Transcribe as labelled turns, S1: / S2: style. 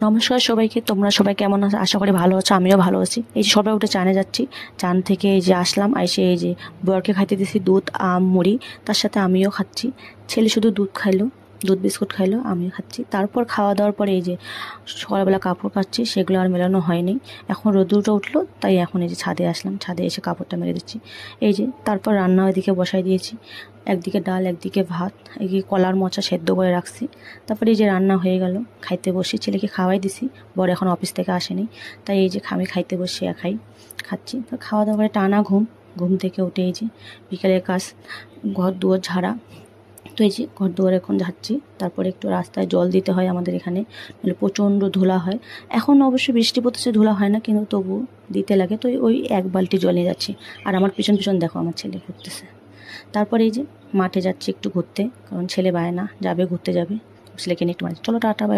S1: নমস্কার সবাইকে, তোমরা সবাই কেমন আছো? আশা করি ভালো আছো, আমিও ভালো আছি। এই যে সবাই উঠে চানে যাচ্ছি, চান থেকে এই যে আসলাম, এসে এই যে বরকে খাইতে দিছি দুধ, আম, মুড়ি, তার সাথে আমিও খাচ্ছি। ছেলে শুধু দুধ খাইলো, দুধ বিস্কুট খাইলো, আমিও খাচ্ছি। তারপর খাওয়া দাওয়ার পরে এই যে সকালবেলা কাপড় কাচ্ছি, সেগুলো আর মেলানো হয়নি। এখন রোদ্দুরটা উঠলো, তাই এখন এই যে ছাদে আসলাম, ছাদে এসে কাপড়টা মেলে দিচ্ছি। এই যে তারপর রান্না ওইদিকে বসাই দিয়েছি, একদিকে ডাল একদিকে ভাত, এদিকে কলার মোচা সেদ্ধ করে রাখছি। তারপরে এই যে রান্না হয়ে গেল, খাইতে বসে ছেলেকে খাওয়াই দিছি। বড় এখন অফিস থেকে আসেনি, তাই এই যে আমি খাইতে বসে খাচ্ছি। তো খাওয়া দাওয়া করে টানা ঘুম, ঘুম থেকে উঠে এই যে বিকেলের কাজ, ঘর দুয়ার ঝাড়া। তো এই যে ঘর দুয়ার এখন ঝাড়ছি। তারপরে একটু রাস্তায় জল দিতে হয় আমাদের এখানে, নাহলে প্রচণ্ড ধুলা হয়। এখন অবশ্য বৃষ্টি পড়তেছে, ধুলা হয় না, কিন্তু তবু দিতে লাগে। তো ওই এক বালতি জল নিয়ে যাচ্ছি। আর আমার পিছন পিছন দেখো আমার ছেলে ঘুরতেছে। তারপরে এই যে মাঠে যাচ্ছি একটু ঘুরতে, কারণ ছেলে বায়না যাবে, ঘুরতে যাবে। ছেলেকে নিয়ে একটু মাঠে, চলো টাটা বাই।